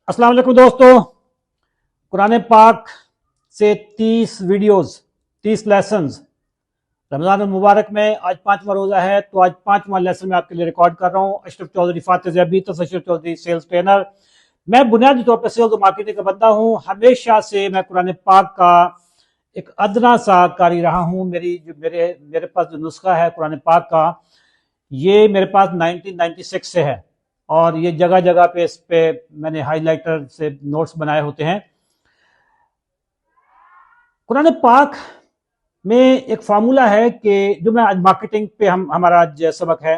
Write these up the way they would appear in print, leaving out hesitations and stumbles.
अस्सलाम वालेकुम दोस्तों। कुरान पाक से 30 वीडियोस, 30 लेसन्स रमज़ान मुबारक में आज 5वां रोज़ा है, तो आज 5वां लेसन मैं आपके लिए रिकॉर्ड कर रहा हूँ। Ashraf Chaudhary, Fatih ज़ैबी, Ashraf Chaudhary, sales trainer. मैं बुनियादी तौर पर सेल्स और मार्केटिंग का बंदा हूँ। हमेशा से मैं कुरान पाक का एक अदना सा कारी रहा हूँ। मेरे पास जो नुस्खा है कुरान पाक का, ये मेरे पास 1996 से है और ये जगह जगह पे इस पे मैंने हाइलाइटर से नोट्स बनाए होते हैं। कुरान पाक में एक फार्मूला है कि जो मैं आज मार्केटिंग पे हमारा आज सबक है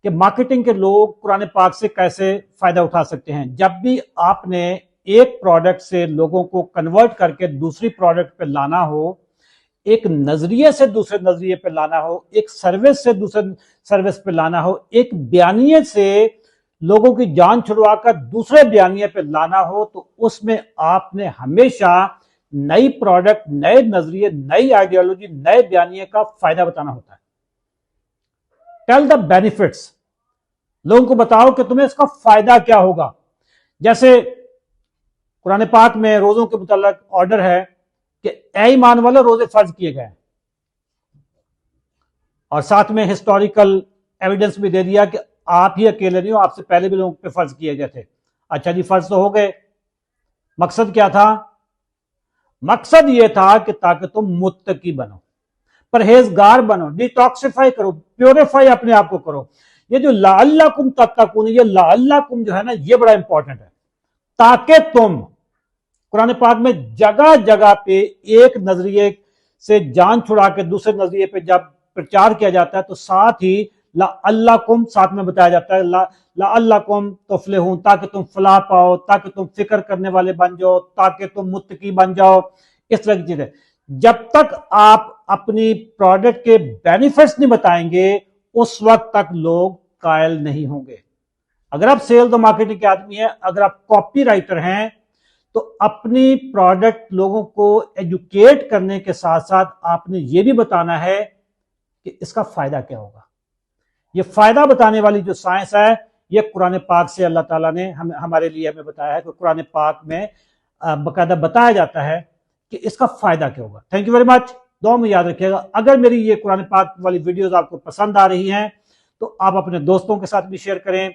कि मार्केटिंग के लोग कुरान पाक से कैसे फायदा उठा सकते हैं। जब भी आपने एक प्रोडक्ट से लोगों को कन्वर्ट करके दूसरी प्रोडक्ट पे लाना हो, एक नजरिए से दूसरे नजरिए पे लाना हो, एक सर्विस से दूसरे सर्विस पे लाना हो, एक बयानिए से लोगों की जान छुड़वाकर दूसरे बयानिए पे लाना हो, तो उसमें आपने हमेशा नई प्रोडक्ट, नए नजरिए, नई आइडियोलॉजी, नए बयानिए का फायदा बताना होता है। टेल द बेनिफिट्स, लोगों को बताओ कि तुम्हें इसका फायदा क्या होगा। जैसे कुरान पाक में रोजों के मुताल्लिक ऑर्डर है कि ऐ ईमान वालों, रोजे फर्ज किए गए, और साथ में हिस्टोरिकल एविडेंस भी दे दिया कि आप ही अकेले नहीं हो, आपसे पहले भी लोगों पे फर्ज किए गए थे। अच्छा जी, फर्ज तो हो गए, मकसद क्या था? मकसद यह था कि ताकि तुम मुत्तकी बनो, परहेजगार बनो, डिटॉक्सिफाई करो, प्योरीफाई अपने आप को करो। ये जो लअल्लकुम तत्तकून, ये लअल्लकुम जो है ना, ये बड़ा इंपॉर्टेंट है। ताकि तुम, कुरान पाक में जगह जगह पे एक नजरिए से जान छुड़ा के दूसरे नजरिए पे जब प्रचार किया जाता है तो साथ ही लअल्लकुम साथ में बताया जाता है, लअल्लकुम तुफ्लिहून, ताकि तुम फलाह पाओ, ताकि तुम फिक्र करने वाले बन जाओ, ताकि तुम मुत्तकी बन जाओ। इस तरह की चीजें जब तक आप अपनी प्रोडक्ट के बेनिफिट्स नहीं बताएंगे, उस वक्त तक लोग कायल नहीं होंगे। अगर आप सेल्स और मार्केटिंग के आदमी हैं, अगर आप कॉपी राइटर हैं, तो अपनी प्रोडक्ट लोगों को एजुकेट करने के साथ साथ आपने ये भी बताना है कि इसका फायदा क्या होगा। ये फायदा बताने वाली जो साइंस है, ये कुरान पाक से अल्लाह ताला ने हमारे लिए हमें बताया है कि कुरान पाक में बाकायदा बताया जाता है कि इसका फायदा क्या होगा। Thank you very much. दुआ में याद रखिएगा। अगर मेरी ये कुरान पाक वाली वीडियोस आपको पसंद आ रही हैं तो आप अपने दोस्तों के साथ भी शेयर करें।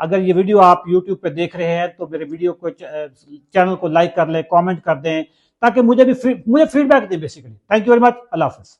अगर ये वीडियो आप यूट्यूब पे देख रहे हैं तो मेरे वीडियो को, चैनल को लाइक कर लें, कमेंट कर दें, ताकि मुझे फीडबैक दें basically. Thank you very much. Allah Hafiz.